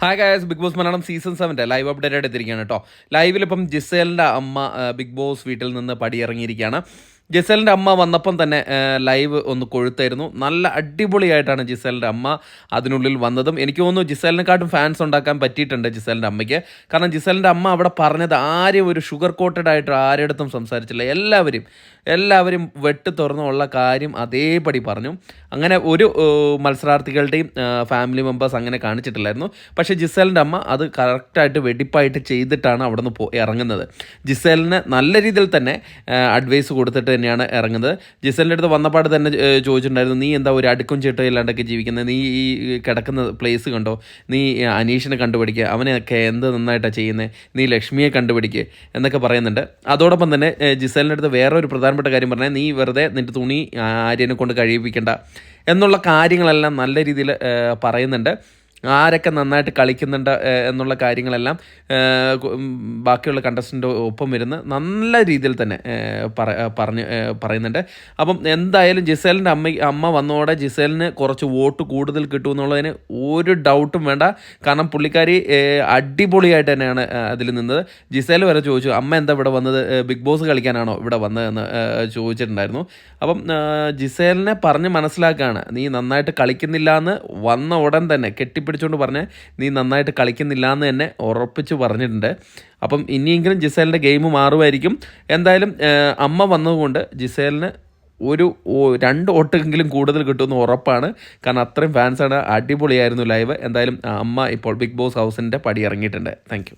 Hi guys, Bigg Boss Malayalam season 7 live update ആയിട്ട് എത്തിയിരിക്കുകയാണ് കേട്ടോ. ലൈവിലിപ്പം ജിസേലിൻ്റെ അമ്മ ബിഗ് ബോസ് വീട്ടിൽ നിന്ന് പടിയിറങ്ങിയിരിക്കുകയാണ്. ജിസേലിൻ്റെ അമ്മ വന്നപ്പം തന്നെ ലൈവ് ഒന്ന് കൊഴുത്തായിരുന്നു. നല്ല അടിപൊളിയായിട്ടാണ് ജിസേലിൻ്റെ അമ്മ അതിനുള്ളിൽ വന്നതും. എനിക്ക് തോന്നുന്നു ജിസേലിനെക്കാട്ടും ഫാൻസ് ഉണ്ടാക്കാൻ പറ്റിയിട്ടുണ്ട് ജിസേലിൻ്റെ അമ്മയ്ക്ക്. കാരണം ജിസേലിൻ്റെ അമ്മ അവിടെ പറഞ്ഞത് ആരും ഒരു ഷുഗർ കോട്ടഡ് ആയിട്ട് ആരെടുത്തും സംസാരിച്ചില്ല. എല്ലാവരും വെട്ടി തുറന്നുള്ള കാര്യം അതേപടി പറഞ്ഞു. അങ്ങനെ ഒരു മത്സരാർത്ഥികളുടെയും ഫാമിലി മെമ്പേഴ്സ് അങ്ങനെ കാണിച്ചിട്ടില്ലായിരുന്നു. പക്ഷേ ജിസേലിൻ്റെ അമ്മ അത് കറക്റ്റായിട്ട് വെടിപ്പായിട്ട് ചെയ്തിട്ടാണ് അവിടെ നിന്ന് ഇറങ്ങുന്നത്. ജിസേലിന് നല്ല രീതിയിൽ തന്നെ അഡ്വൈസ് കൊടുത്തിട്ട് തന്നെയാണ് ഇറങ്ങുന്നത്. ജിസേലിൻ്റെ അടുത്ത് വന്നപാട് തന്നെ ചോദിച്ചിട്ടുണ്ടായിരുന്നു, നീ എന്താ ഒരു അടുക്കും ചിട്ടയും ഇല്ലാണ്ടൊക്കെ ജീവിക്കുന്നത്, നീ ഈ കിടക്കുന്ന പ്ലേസ് കണ്ടോ, നീ അനീഷിനെ കണ്ടുപിടിക്കുക, അവനെയൊക്കെ എന്ത് നന്നായിട്ടാണ് ചെയ്യുന്നത്, നീ ലക്ഷ്മിയെ കണ്ടുപിടിക്കുക എന്നൊക്കെ പറയുന്നുണ്ട്. അതോടൊപ്പം തന്നെ ജിസേലിൻ്റെ അടുത്ത് വേറെ ഒരു പ്രധാനപ്പെട്ട കാര്യം പറഞ്ഞാൽ, നീ വെറുതെ നിൻ്റെ തുണി ആര്യനെ കൊണ്ട് കഴിയിപ്പിക്കേണ്ട എന്നുള്ള കാര്യങ്ങളെല്ലാം നല്ല രീതിയിൽ പറയുന്നുണ്ട്. ആരൊക്കെ നന്നായിട്ട് കളിക്കുന്നുണ്ട് എന്നുള്ള കാര്യങ്ങളെല്ലാം ബാക്കിയുള്ള കണ്ടസ്റ്റൻ്റ് ഒപ്പം വരുന്ന നല്ല രീതിയിൽ തന്നെ പറയുന്നുണ്ട്. അപ്പം എന്തായാലും ജിസേലിൻ്റെ അമ്മ വന്നതോടെ ജിസേലിന് കുറച്ച് വോട്ട് കൂടുതൽ കിട്ടുമെന്നുള്ളതിന് ഒരു ഡൗട്ടും വേണ്ട. കാരണം പുള്ളിക്കാരി അടിപൊളിയായിട്ട് തന്നെയാണ് അതിൽ നിന്നത്. ജിസേൽ വരെ ചോദിച്ചു, അമ്മ എന്താ ഇവിടെ വന്നത്, ബിഗ് ബോസ് കളിക്കാനാണോ ഇവിടെ വന്നതെന്ന് ചോദിച്ചിട്ടുണ്ടായിരുന്നു. അപ്പം ജിസേലിനെ പറഞ്ഞ് മനസ്സിലാക്കുകയാണ്, നീ നന്നായിട്ട് കളിക്കുന്നില്ല എന്ന് വന്ന ഉടൻ തന്നെ കെട്ടിപ്പിടിച്ചുകൊണ്ട് പറഞ്ഞ് നീ നന്നായിട്ട് കളിക്കുന്നില്ല എന്ന് തന്നെ ഉറപ്പിച്ച് പറഞ്ഞിട്ടുണ്ട്. അപ്പം ഇനിയെങ്കിലും ജിസേലിൻ്റെ ഗെയിം മാറുമായിരിക്കും. എന്തായാലും അമ്മ വന്നതുകൊണ്ട് ജിസേലിന് ഒരു 2 വോട്ടെങ്കിലും കൂടുതൽ കിട്ടുമെന്ന് ഉറപ്പാണ്. കാരണം അത്രയും ഫാൻസാണ്. അടിപൊളിയായിരുന്നു ലൈവ്. എന്തായാലും അമ്മ ഇപ്പോൾ ബിഗ് ബോസ് ഹൗസിൻ്റെ പടി ഇറങ്ങിയിട്ടുണ്ട്. താങ്ക്